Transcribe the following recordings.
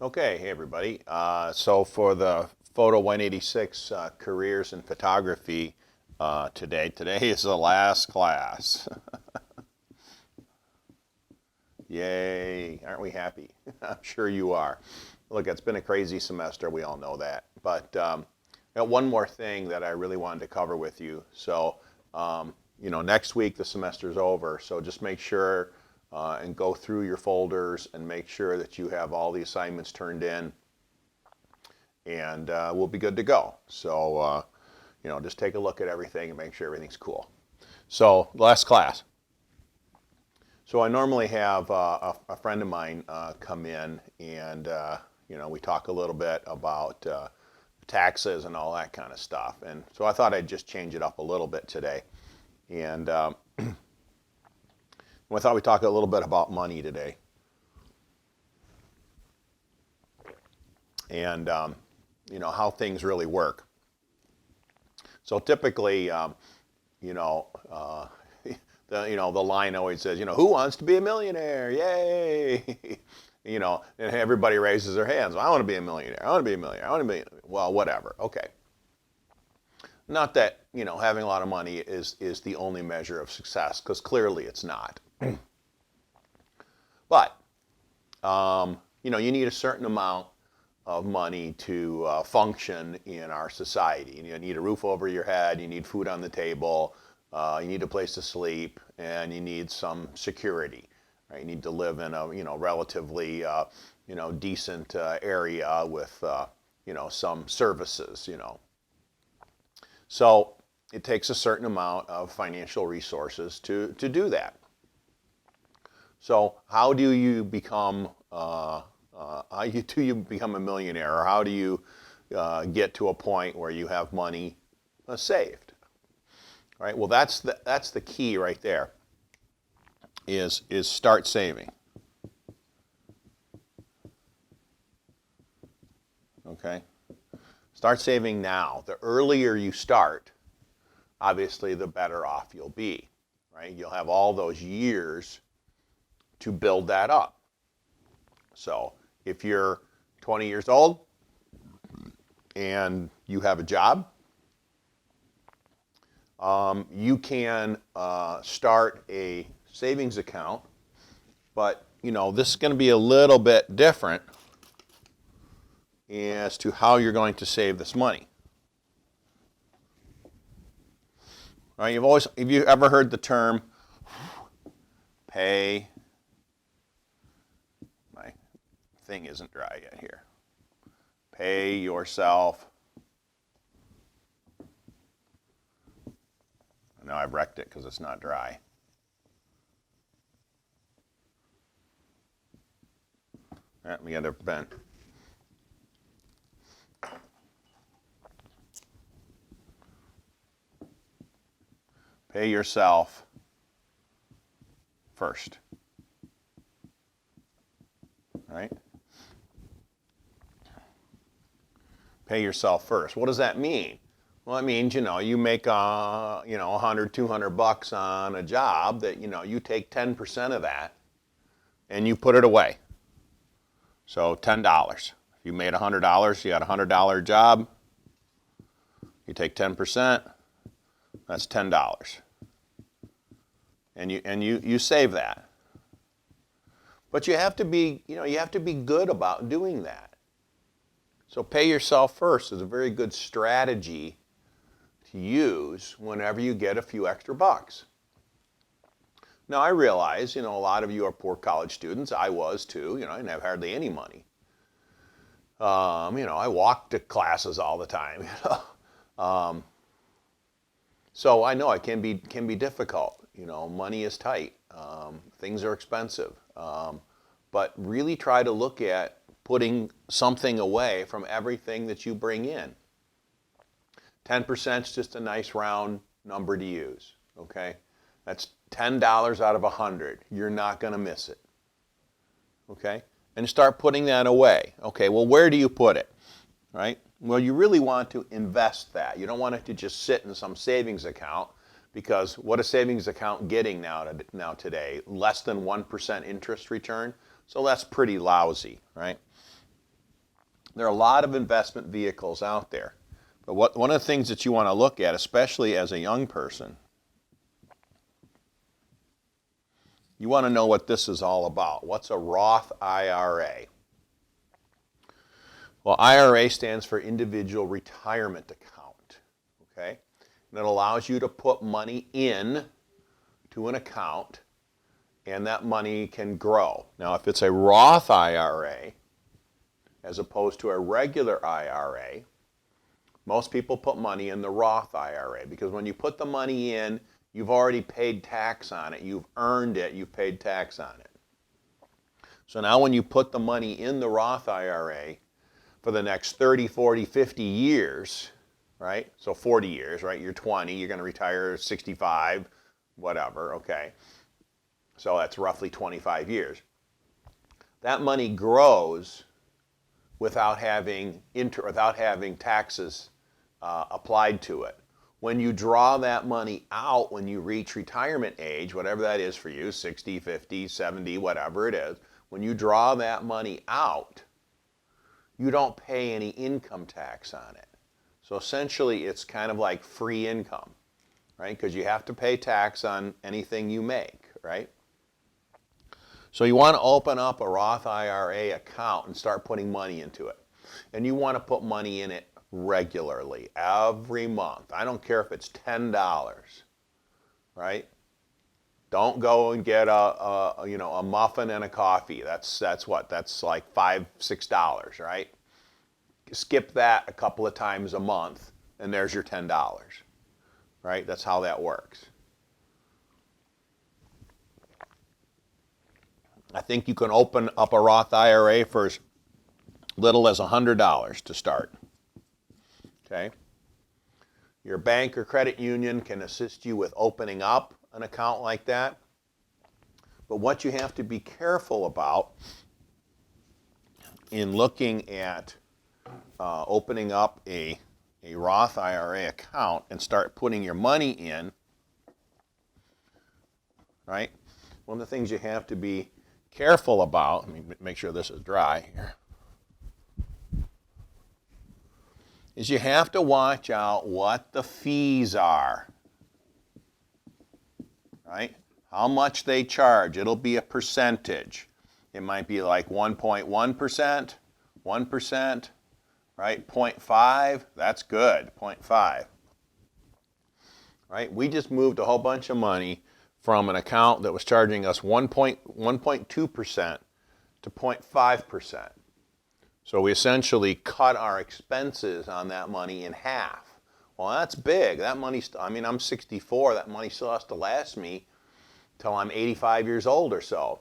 Okay, hey everybody. So for the Photo 186 careers in photography today is the last class. Yay, aren't we happy? I'm sure you are. Look, it's been a crazy semester, we all know that. But got one more thing that I really wanted to cover with you. So, next week the semester's over, so just make sure and go through your folders and make sure that you have all the assignments turned in, and we'll be good to go. So, just take a look at everything and make sure everything's cool. So, last class. So I normally have a friend of mine come in, and we talk a little bit about taxes and all that kind of stuff. And so I thought I'd just change it up a little bit today. And I thought we'd talk a little bit about money today. And how things really work. So typically, the line always says, who wants to be a millionaire? Yay! And everybody raises their hands. Well, I want to be a millionaire. I want to be a millionaire. I want to be, well, whatever. Okay. Not that, having a lot of money is the only measure of success, because clearly it's not. But, you need a certain amount of money to function in our society. You need a roof over your head, you need food on the table, you need a place to sleep, and you need some security. Right? You need to live in a relatively decent area with some services. So it takes a certain amount of financial resources to do that. So how do you become a millionaire, or how do you get to a point where you have money saved? All right. Well, that's the key right there. Is start saving. Okay. Start saving now. The earlier you start, obviously, the better off you'll be. Right. You'll have all those years to build that up. So if you're 20 years old and you have a job, you can start a savings account, but this is going to be a little bit different as to how you're going to save this money. All right, have you ever heard the term pay? My thing isn't dry yet here. Pay yourself. Now I've wrecked it because it's not dry. Let me get a pen. Pay yourself first. All right? Pay yourself first. What does that mean? Well, it means, you make, $100, $200 on a job that, you take 10% of that and you put it away. So $10. If you made $100, you got a $100 job, you take 10%, that's $10. And you save that. But you have to be, good about doing that. So pay yourself first is a very good strategy to use whenever you get a few extra bucks. Now I realize, a lot of you are poor college students. I was too. I didn't have hardly any money. I walked to classes all the time. So I know it can be difficult. Money is tight. Things are expensive. But really try to look at putting something away from everything that you bring in. 10% is just a nice round number to use, okay? That's $10 out of 100. You're not going to miss it, okay? And start putting that away. Okay, well, where do you put it, right? Well, you really want to invest that. You don't want it to just sit in some savings account, because what a savings account getting now today? Less than 1% interest return. So that's pretty lousy, right? There are a lot of investment vehicles out there. But one of the things that you want to look at, especially as a young person, you want to know what this is all about. What's a Roth IRA? Well, IRA stands for Individual Retirement Account, okay? And it allows you to put money in to an account, and that money can grow. Now, if it's a Roth IRA, as opposed to a regular IRA, most people put money in the Roth IRA because when you put the money in, you've already paid tax on it. You've earned it. You've paid tax on it. So now when you put the money in the Roth IRA for the next 30, 40, 50 years, right? So 40 years, right? You're 20, you're going to retire 65, whatever, okay? So that's roughly 25 years. That money grows without having taxes applied to it. When you draw that money out when you reach retirement age, whatever that is for you, 60, 50, 70, whatever it is, when you draw that money out, you don't pay any income tax on it. So essentially, it's kind of like free income, right? Because you have to pay tax on anything you make, right? So you want to open up a Roth IRA account and start putting money into it. And you want to put money in it regularly, every month. I don't care if it's $10, right? Don't go and get a muffin and a coffee. That's what? That's like $5, $6, right? Skip that a couple of times a month, and there's your $10, right? That's how that works. I think you can open up a Roth IRA for as little as $100 to start. Okay? Your bank or credit union can assist you with opening up an account like that. But what you have to be careful about in looking at opening up a Roth IRA account and start putting your money in, right? One of the things you have to be careful about, let me make sure this is dry here, is you have to watch out what the fees are, right? How much they charge. It'll be a percentage. It might be like 1.1%, 1%, right? 0.5, that's good, 0.5. Right? We just moved a whole bunch of money from an account that was charging us 1.2% to 0.5%. So we essentially cut our expenses on that money in half. Well, that's big. That money, I'm 64. That money still has to last me till I'm 85 years old or so.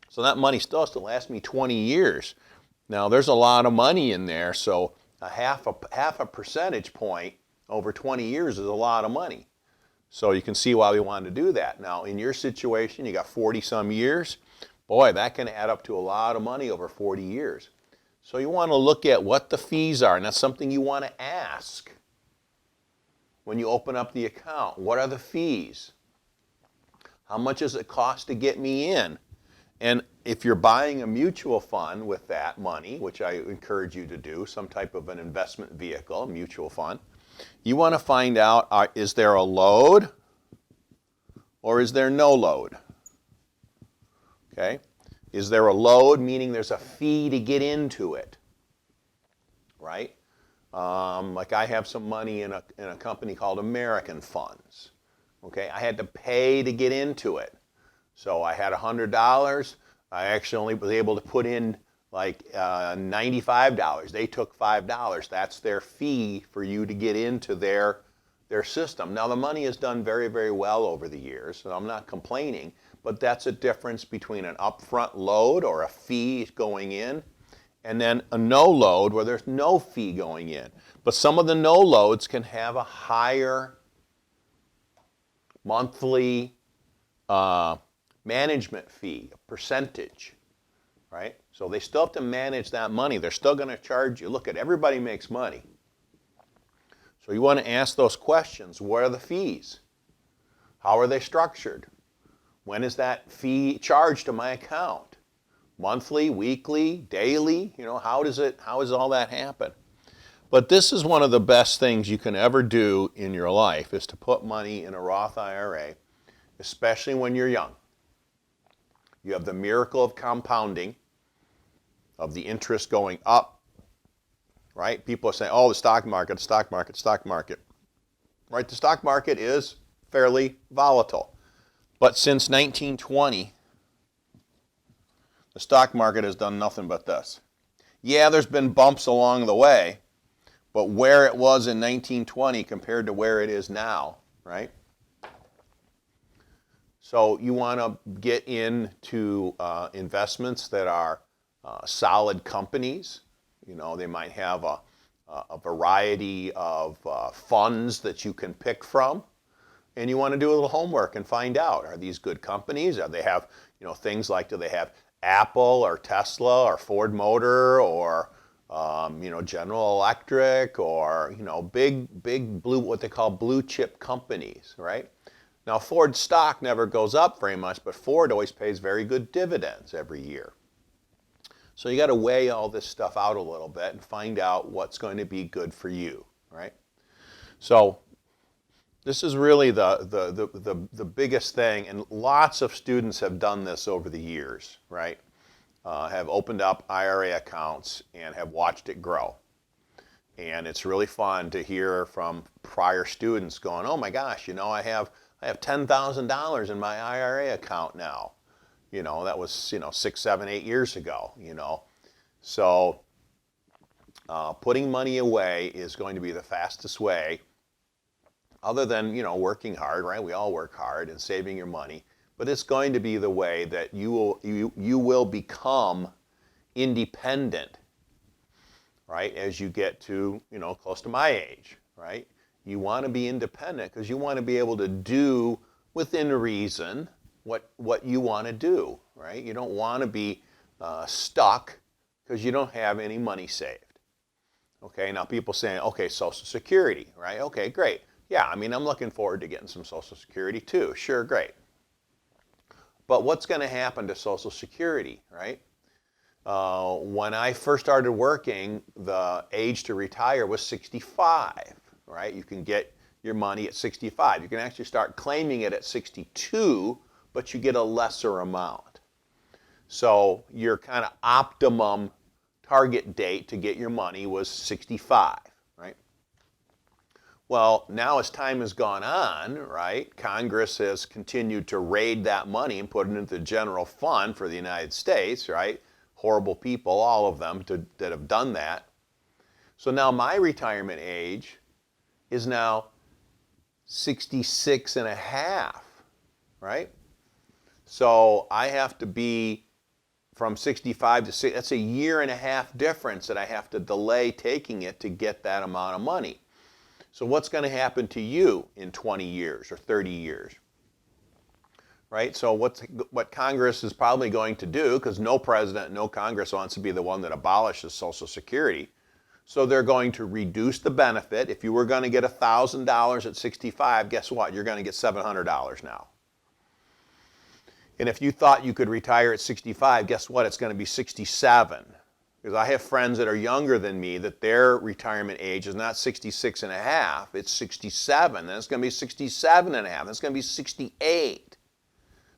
So that money still has to last me 20 years. Now, there's a lot of money in there, so half a percentage point over 20 years is a lot of money. So you can see why we wanted to do that. Now, in your situation, you got 40-some years. Boy, that can add up to a lot of money over 40 years. So you want to look at what the fees are, and that's something you want to ask when you open up the account. What are the fees? How much does it cost to get me in? And if you're buying a mutual fund with that money, which I encourage you to do, some type of an investment vehicle, a mutual fund, you want to find out, is there a load or is there no load? Okay? Is there a load, meaning there's a fee to get into it, right? Like I have some money in a company called American Funds. Okay? I had to pay to get into it. So I had $100. I actually only was able to put in like $95. They took $5. That's their fee for you to get into their system. Now the money has done very, very well over the years, so I'm not complaining, but that's a difference between an upfront load or a fee going in and then a no load where there's no fee going in. But some of the no loads can have a higher monthly management fee, a percentage, right? So they still have to manage that money. They're still going to charge you. Look, everybody makes money. So you want to ask those questions. What are the fees? How are they structured? When is that fee charged to my account? Monthly, weekly, daily? How does all that happen? But this is one of the best things you can ever do in your life, is to put money in a Roth IRA, especially when you're young. You have the miracle of compounding, of the interest going up, right? People are saying, oh, the stock market, stock market, stock market. Right? The stock market is fairly volatile. But since 1920, the stock market has done nothing but this. Yeah, there's been bumps along the way, but where it was in 1920 compared to where it is now, right? So you want to get into investments that are solid companies. They might have a variety of funds that you can pick from. And you want to do a little homework and find out, are these good companies? Do they have, things like, do they have Apple or Tesla or Ford Motor or, General Electric or, big blue, what they call blue chip companies, right? Now, Ford stock never goes up very much, but Ford always pays very good dividends every year. So you got to weigh all this stuff out a little bit and find out what's going to be good for you, right? So this is really the biggest thing, and lots of students have done this over the years, right? Have opened up IRA accounts and have watched it grow. And it's really fun to hear from prior students going, oh my gosh, I have $10,000 in my IRA account now. That was, 6, 7, 8 years ago, So putting money away is going to be the fastest way, other than, working hard, right? We all work hard and saving your money. But it's going to be the way that you will become independent, right? As you get to, close to my age, right? You want to be independent because you want to be able to do within reason what you want to do, right? You don't want to be stuck because you don't have any money saved. Okay, now people saying, okay, Social Security, right? Okay, great. Yeah, I'm looking forward to getting some Social Security too. Sure, great. But what's going to happen to Social Security, right? When I first started working, the age to retire was 65, right? You can get your money at 65. You can actually start claiming it at 62, but you get a lesser amount. So your kind of optimum target date to get your money was 65, right? Well, now as time has gone on, right, Congress has continued to raid that money and put it into the general fund for the United States, right? Horrible people, all of them, that have done that. So now my retirement age is now 66 and a half, right? So I have to be from 65 to 60, that's a year and a half difference that I have to delay taking it to get that amount of money. So what's going to happen to you in 20 years or 30 years? Right? So what Congress is probably going to do, because no president, no Congress wants to be the one that abolishes Social Security, so they're going to reduce the benefit. If you were going to get $1,000 at 65, guess what? You're going to get $700 now. And if you thought you could retire at 65, guess what? It's going to be 67. Because I have friends that are younger than me that their retirement age is not 66 and a half, it's 67. Then it's going to be 67 and a half. Then it's going to be 68.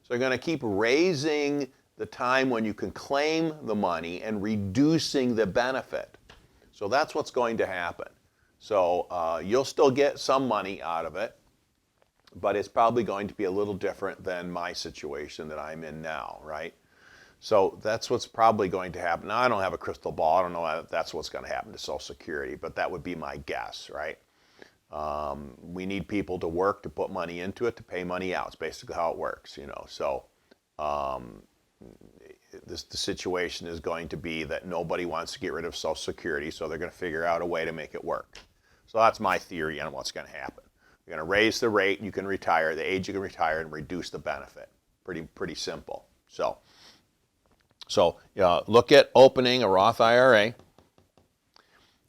So they're going to keep raising the time when you can claim the money and reducing the benefit. So that's what's going to happen. So you'll still get some money out of it, but it's probably going to be a little different than my situation that I'm in now, right? So that's what's probably going to happen. Now, I don't have a crystal ball. I don't know if that's what's going to happen to Social Security, but that would be my guess, right? We need people to work to put money into it to pay money out. It's basically how it works, So the situation is going to be that nobody wants to get rid of Social Security, so they're going to figure out a way to make it work. So that's my theory on what's going to happen. You're going to raise the rate you can retire, the age you can retire, and reduce the benefit. Pretty simple. So look at opening a Roth IRA.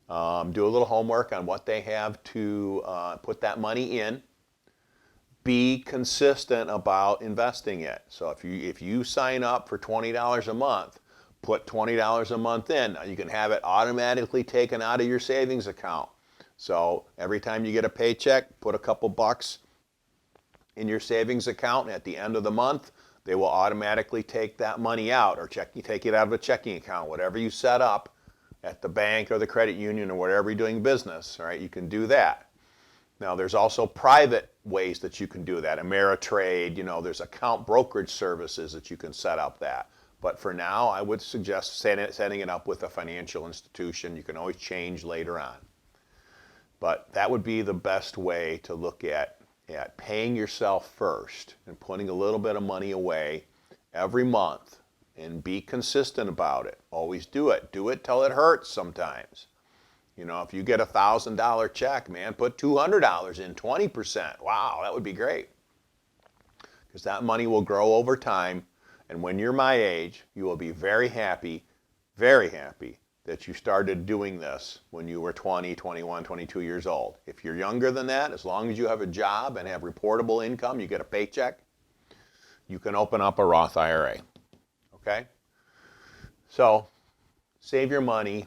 Do a little homework on what they have to put that money in. Be consistent about investing it. So if you sign up for $20 a month, put $20 a month in. Now you can have it automatically taken out of your savings account. So every time you get a paycheck, put a couple bucks in your savings account, and at the end of the month, they will automatically take that money out, or take it out of a checking account, whatever you set up at the bank or the credit union or wherever you're doing business, all right? You can do that. Now, there's also private ways that you can do that. Ameritrade, there's account brokerage services that you can set up that. But for now, I would suggest setting it up with a financial institution. You can always change later on. But that would be the best way to look at paying yourself first and putting a little bit of money away every month, and be consistent about it. Always do it. Do it till it hurts sometimes. If you get a $1,000 check, man, put $200 in, 20%. Wow, that would be great. Because that money will grow over time. And when you're my age, you will be very happy that you started doing this when you were 20, 21, 22 years old. If you're younger than that, as long as you have a job and have reportable income, you get a paycheck, you can open up a Roth IRA. Okay? So save your money,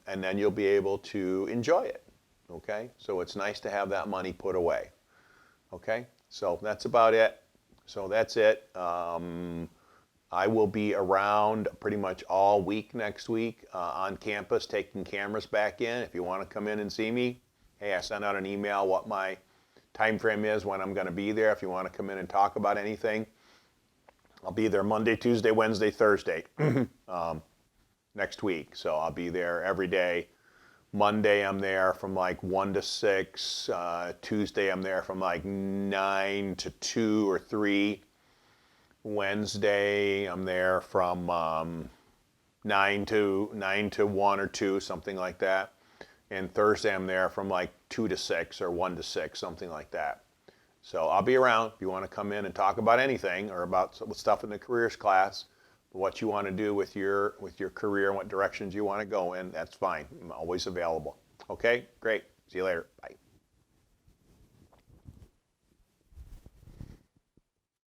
and then you'll be able to enjoy it. Okay? So it's nice to have that money put away. Okay? So that's about it. So that's it. I will be around pretty much all week next week on campus taking cameras back in. If you want to come in and see me, hey, I sent out an email what my time frame is when I'm going to be there. If you want to come in and talk about anything, I'll be there Monday, Tuesday, Wednesday, Thursday next week. So I'll be there every day. Monday I'm there from like 1 to 6. Tuesday I'm there from like 9 to 2 or 3. Wednesday I'm there from 9 to 1 or 2, something like that. And Thursday I'm there from like 2 to 6 or 1 to 6, something like that. So I'll be around if you want to come in and talk about anything, or about stuff in the careers class, what you want to do with your career and what directions you want to go in. That's fine. I'm always available. Okay, great. See you later. Bye.